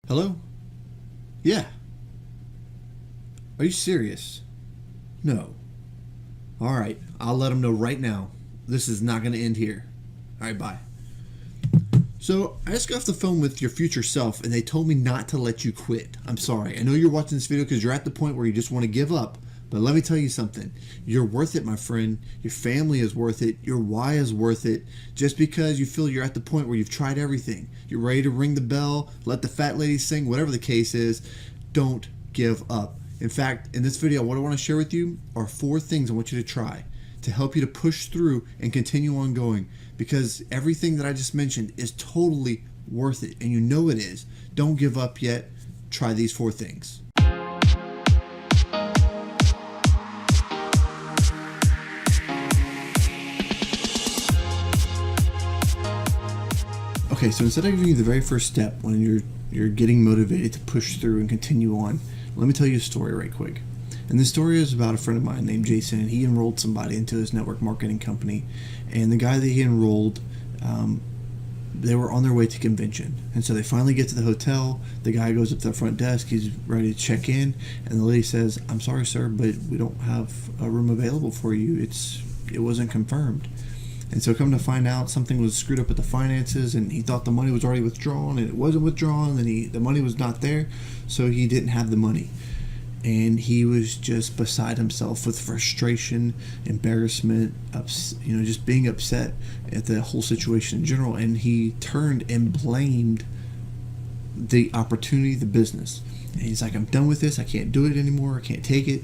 Hello? Yeah. Are you serious? No. Alright, I'll let them know right now. This is not going to end here. Alright, bye. So, I just got off the phone with your future self, and they told me not to let you quit. I'm sorry. I know you're watching this video because you're at the point where you just want to give up. But let me tell you something. You're worth it, my friend. Your family is worth it. Your why is worth it. Just because you feel you're at the point where you've tried everything. You're ready to ring the bell, let the fat lady sing, whatever the case is. Don't give up. In fact, in this video, what I want to share with you are 4 things I want you to try to help you to push through and continue on going. Because everything that I just mentioned is totally worth it. And you know it is. Don't give up yet. Try these 4 things. Okay, so instead of giving you the very first step when you're getting motivated to push through and continue on, let me tell you a story right quick. And this story is about a friend of mine named Jason, and he enrolled somebody into his network marketing company. And the guy that he enrolled, they were on their way to convention. And so they finally get to the hotel. The guy goes up to the front desk. He's ready to check in. And the lady says, "I'm sorry, sir, but we don't have a room available for you. It wasn't confirmed." And so come to find out, something was screwed up with the finances, and he thought the money was already withdrawn, and it wasn't withdrawn, and the money was not there, so he didn't have the money. And he was just beside himself with frustration, embarrassment, just being upset at the whole situation in general. And he turned and blamed the opportunity, the business. And he's like, "I'm done with this. I can't do it anymore. I can't take it."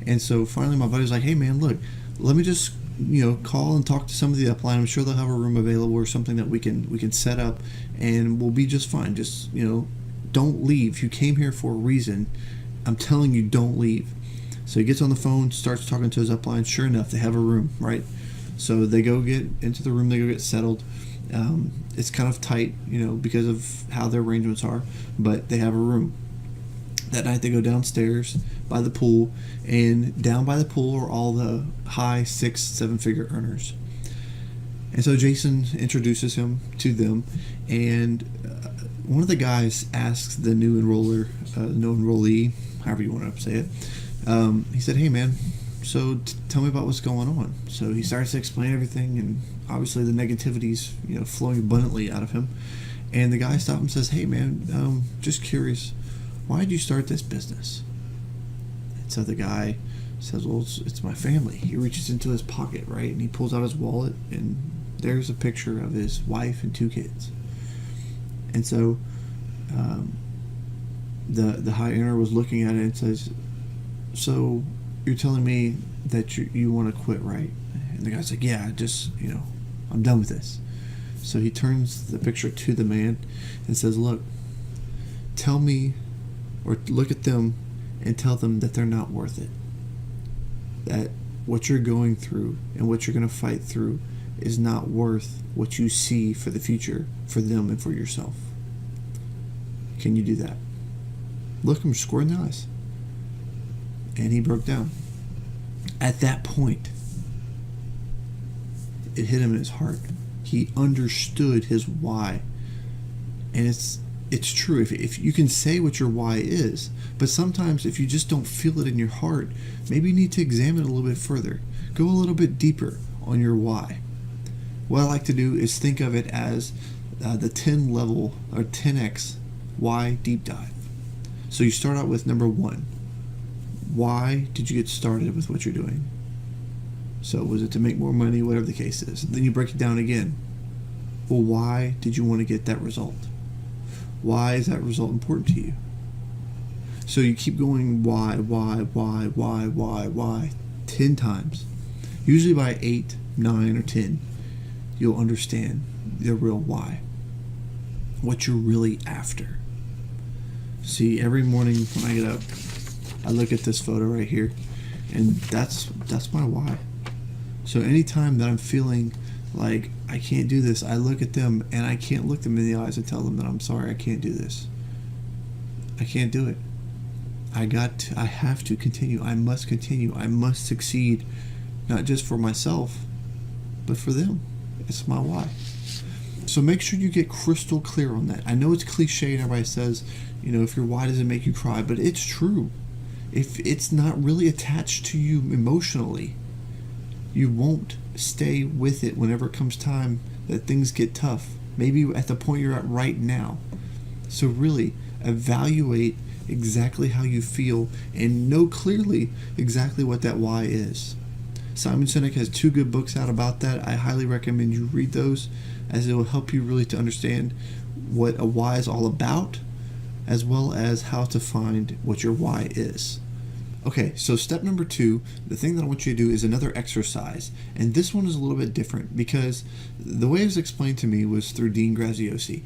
And so finally my buddy's like, "Hey man, look, let me just call and talk to some of the upline. I'm sure they'll have a room available or something that we can set up, and we'll be just fine. Just don't leave. You came here for a reason. I'm telling you, don't leave." So he gets on the phone, starts talking to his upline. Sure enough, they have a room, right? So they go get into the room. They go get settled. It's kind of tight, because of how their arrangements are, but they have a room. That night they go downstairs by the pool, and down by the pool are all the high 6-7 figure earners. And so Jason introduces him to them, and one of the guys asks the new enrollee, however you want to say it, he said, "Hey man, so tell me about what's going on." So he starts to explain everything, and obviously the negativity's flowing abundantly out of him. And the guy stops and says, "Hey man, just curious, why did you start this business?" And so the guy says, "Well, it's my family." He reaches into his pocket, right, and he pulls out his wallet, and there's a picture of his wife and 2 kids. And so the high earner was looking at it and says, "So you're telling me that you want to quit, right?" And the guy's like, "Yeah, I'm done with this." So he turns the picture to the man and says, "Look, tell me, or look at them and tell them that they're not worth it. That what you're going through and what you're going to fight through is not worth what you see for the future, for them and for yourself. Can you do that?" Look him square in the eyes. And he broke down. At that point, it hit him in his heart. He understood his why. And it's true. If you can say what your why is, but sometimes if you just don't feel it in your heart, maybe you need to examine it a little bit further. Go a little bit deeper on your why. What I like to do is think of it as the 10 level or 10x why deep dive. So you start out with number 1. Why did you get started with what you're doing? So was it to make more money, whatever the case is? Then you break it down again. Well, why did you want to get that result? Why is that result important to you? So you keep going why 10 times. Usually by 8, 9, or 10, you'll understand the real why. What you're really after. See, every morning when I get up, I look at this photo right here, and that's my why. So anytime that I'm feeling like I can't do this, I look at them and I can't look them in the eyes and tell them that I'm sorry, I can't do this. I can't do it. I have to continue. I must continue. I must succeed, not just for myself, but for them. It's my why. So make sure you get crystal clear on that. I know it's cliche and everybody says, if your why doesn't make you cry, but it's true. If it's not really attached to you emotionally, you won't stay with it whenever it comes time that things get tough. Maybe at the point you're at right now. So really evaluate exactly how you feel and know clearly exactly what that why is. Simon Sinek has 2 good books out about that. I highly recommend you read those, as it will help you really to understand what a why is all about, as well as how to find what your why is. Okay, so step number 2, the thing that I want you to do is another exercise. And this one is a little bit different because the way it was explained to me was through Dean Graziosi.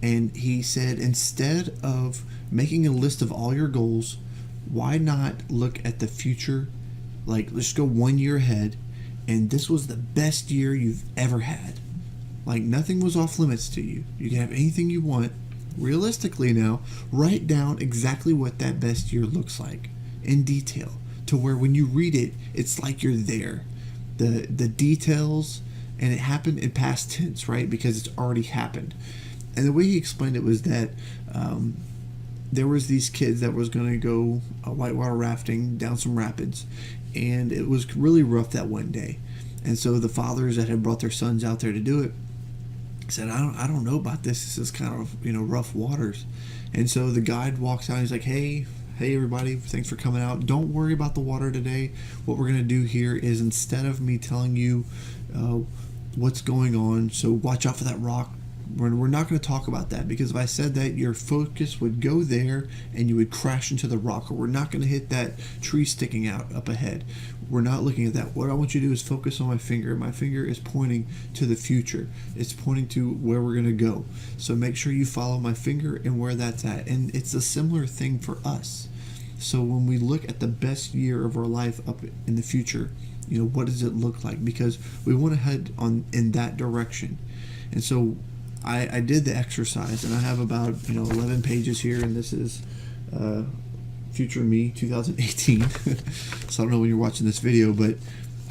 And he said, instead of making a list of all your goals, why not look at the future? Like, let's go 1 year ahead, and this was the best year you've ever had. Like, nothing was off limits to you. You can have anything you want. Realistically now, write down exactly what that best year looks like in detail, to where when you read it, it's like you're there. The details, and it happened in past tense, right? Because it's already happened. And the way he explained it was that there was these kids that was going to go whitewater rafting down some rapids, and it was really rough that one day. And so the fathers that had brought their sons out there to do it said, I don't know about this. This is kind of, rough waters. And so the guide walks out and he's like, hey everybody, thanks for coming out. Don't worry about the water today. What we're going to do here is, instead of me telling you what's going on, so watch out for that rock, we're not going to talk about that, because if I said that, your focus would go there and you would crash into the rock, or we're not going to hit that tree sticking out up ahead. We're not looking at that. What I want you to do is focus on my finger. My finger is pointing to the future. It's pointing to where we're going to go. So make sure you follow my finger and where that's at. And it's a similar thing for us. So when we look at the best year of our life up in the future, what does it look like? Because we want to head in that direction. And so I did the exercise, and I have about 11 pages here, and this is Future Me 2018. So I don't know when you're watching this video, but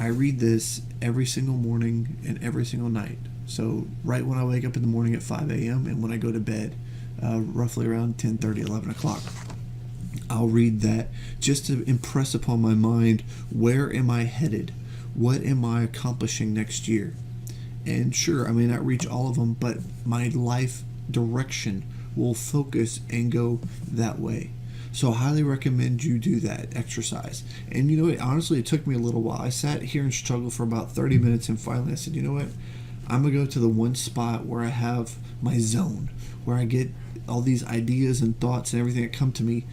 I read this every single morning and every single night. So right when I wake up in the morning at 5 a.m. and when I go to bed, roughly around 10:30, 11 o'clock. I'll read that just to impress upon my mind, where am I headed? What am I accomplishing next year? And sure, I may not reach all of them, but my life direction will focus and go that way. So I highly recommend you do that exercise. And honestly, it took me a little while. I sat here and struggled for about 30 minutes, and finally I said, you know what? I'm going to go to the one spot where I have my zone, where I get all these ideas and thoughts and everything that come to me.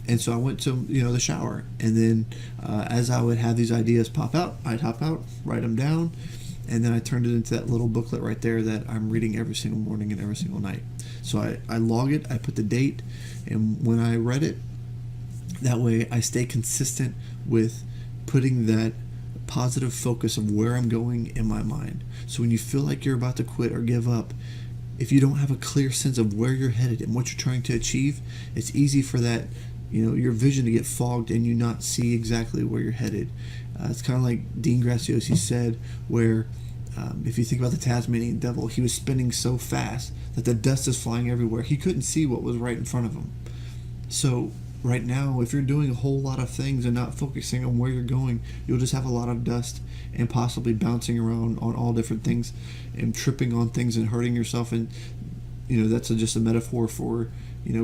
And so I went to the shower, and then as I would have these ideas pop out, I'd hop out, write them down, and then I turned it into that little booklet right there that I'm reading every single morning and every single night. So I log it, I put the date, and when I read it, that way I stay consistent with putting that positive focus of where I'm going in my mind. So when you feel like you're about to quit or give up, if you don't have a clear sense of where you're headed and what you're trying to achieve, it's easy for that your vision to get fogged and you not see exactly where you're headed. It's kind of like Dean Graziosi said, where if you think about the Tasmanian devil, he was spinning so fast that the dust is flying everywhere. He couldn't see what was right in front of him. So right now, if you're doing a whole lot of things and not focusing on where you're going, you'll just have a lot of dust and possibly bouncing around on all different things and tripping on things and hurting yourself. And that's just a metaphor for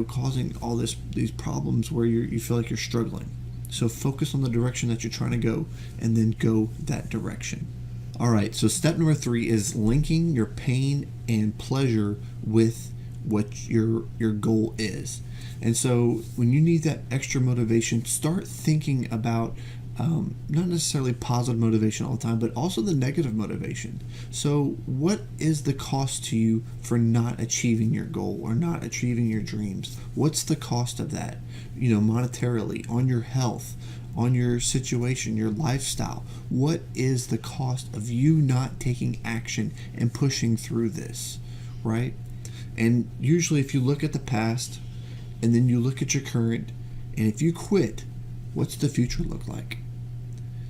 causing all these problems where you feel like you're struggling. So focus on the direction that you're trying to go, and then go that direction. All right, so step number 3 is linking your pain and pleasure with what your goal is. And so when you need that extra motivation, start thinking about not necessarily positive motivation all the time, but also the negative motivation. So what is the cost to you for not achieving your goal or not achieving your dreams? What's the cost of that? Monetarily, on your health, on your situation, your lifestyle. What is the cost of you not taking action and pushing through this, right? And usually if you look at the past and then you look at your current, and if you quit, what's the future look like?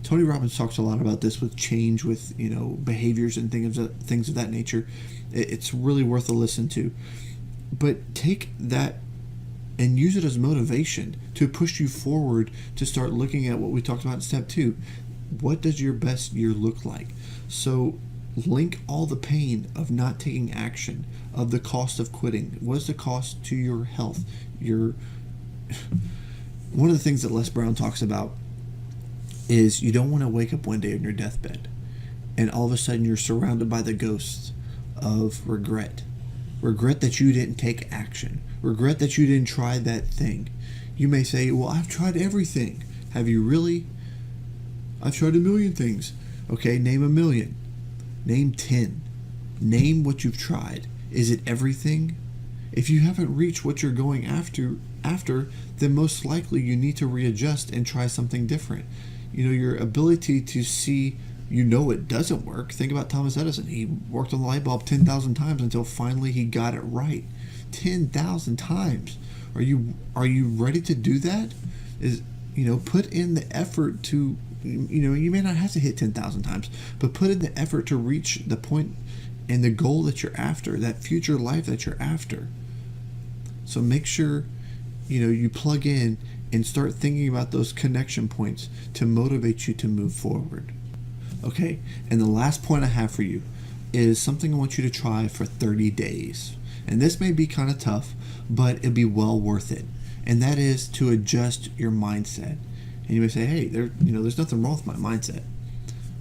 Tony Robbins talks a lot about this with change, with behaviors and things of that nature. It's really worth a listen to. But take that and use it as motivation to push you forward to start looking at what we talked about in step 2. What does your best year look like? So link all the pain of not taking action, of the cost of quitting. What is the cost to your health? One of the things that Les Brown talks about is you don't want to wake up one day on your deathbed and all of a sudden you're surrounded by the ghosts of regret. Regret that you didn't take action. Regret that you didn't try that thing. You may say, well, I've tried everything. Have you really? I've tried a million things. Okay, name a million. Name 10. Name what you've tried. Is it everything? If you haven't reached what you're going after, then most likely you need to readjust and try something different. Your ability to see, it doesn't work. Think about Thomas Edison. He worked on the light bulb 10,000 times until finally he got it right. 10,000 times. Are you ready to do that? Put in the effort to, you may not have to hit 10,000 times, but put in the effort to reach the point and the goal that you're after, that future life that you're after. So make sure, you plug in and start thinking about those connection points to motivate you to move forward. Okay, and the last point I have for you is something I want you to try for 30 days. And this may be kind of tough, but it'll be well worth it. And that is to adjust your mindset. And you may say, hey, there's nothing wrong with my mindset.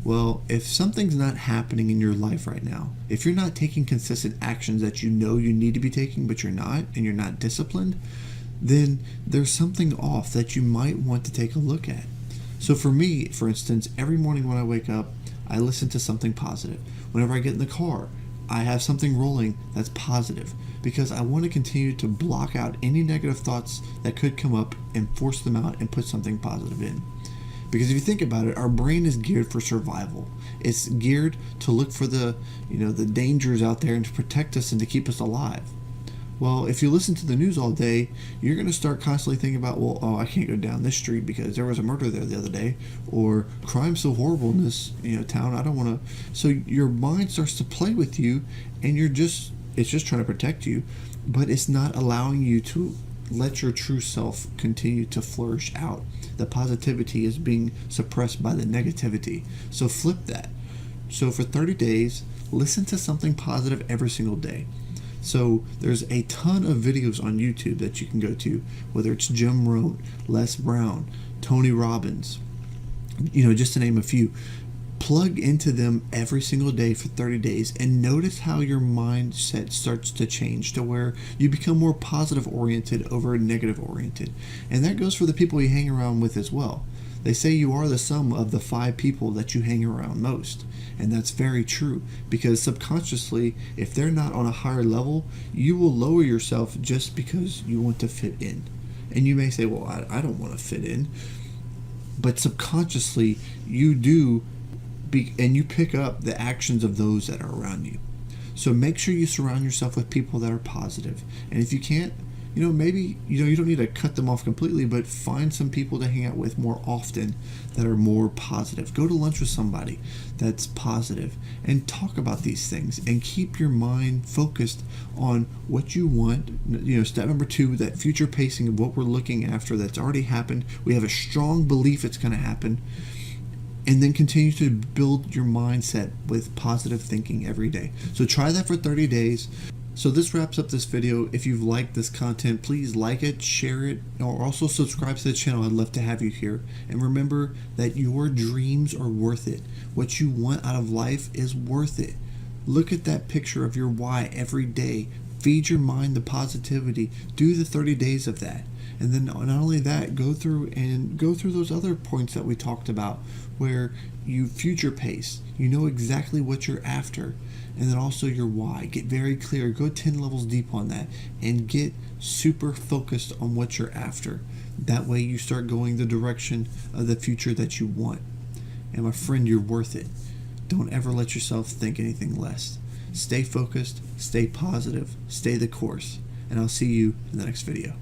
Well, if something's not happening in your life right now, if you're not taking consistent actions that you need to be taking, but you're not, and you're not disciplined, then there's something off that you might want to take a look at. So for me, for instance, every morning when I wake up, I listen to something positive. Whenever I get in the car, I have something rolling that's positive, because I want to continue to block out any negative thoughts that could come up and force them out and put something positive in. Because if you think about it, our brain is geared for survival. It's geared to look for the dangers out there and to protect us and to keep us alive. Well, if you listen to the news all day, you're going to start constantly thinking about, I can't go down this street because there was a murder there the other day, or crime's so horrible in this town, I don't want to. So your mind starts to play with you, and it's just trying to protect you, but it's not allowing you to let your true self continue to flourish out. The positivity is being suppressed by the negativity. So flip that. So for 30 days, listen to something positive every single day. So there's a ton of videos on YouTube that you can go to, whether it's Jim Rohn, Les Brown, Tony Robbins, just to name a few. Plug into them every single day for 30 days and notice how your mindset starts to change to where you become more positive oriented over negative oriented. And that goes for the people you hang around with as well. They say you are the sum of the 5 people that you hang around most. And that's very true, because subconsciously, if they're not on a higher level, you will lower yourself just because you want to fit in. And you may say, well, I don't want to fit in. But subconsciously, you do, and you pick up the actions of those that are around you. So make sure you surround yourself with people that are positive. And if you can't, maybe, you don't need to cut them off completely, but find some people to hang out with more often that are more positive. Go to lunch with somebody that's positive and talk about these things and keep your mind focused on what you want. Step number 2, that future pacing of what we're looking after that's already happened. We have a strong belief it's going to happen. And then continue to build your mindset with positive thinking every day. So try that for 30 days. So this wraps up this video. If you've liked this content, please like it, share it, or also subscribe to the channel. I'd love to have you here. And remember that your dreams are worth it. What you want out of life is worth it. Look at that picture of your why every day. Feed your mind the positivity. Do the 30 days of that. And then not only that, go through those other points that we talked about where you future pace. You know exactly what you're after. And then also your why. Get very clear. Go 10 levels deep on that and get super focused on what you're after. That way you start going the direction of the future that you want. And my friend, you're worth it. Don't ever let yourself think anything less. Stay focused, stay positive, stay the course, and I'll see you in the next video.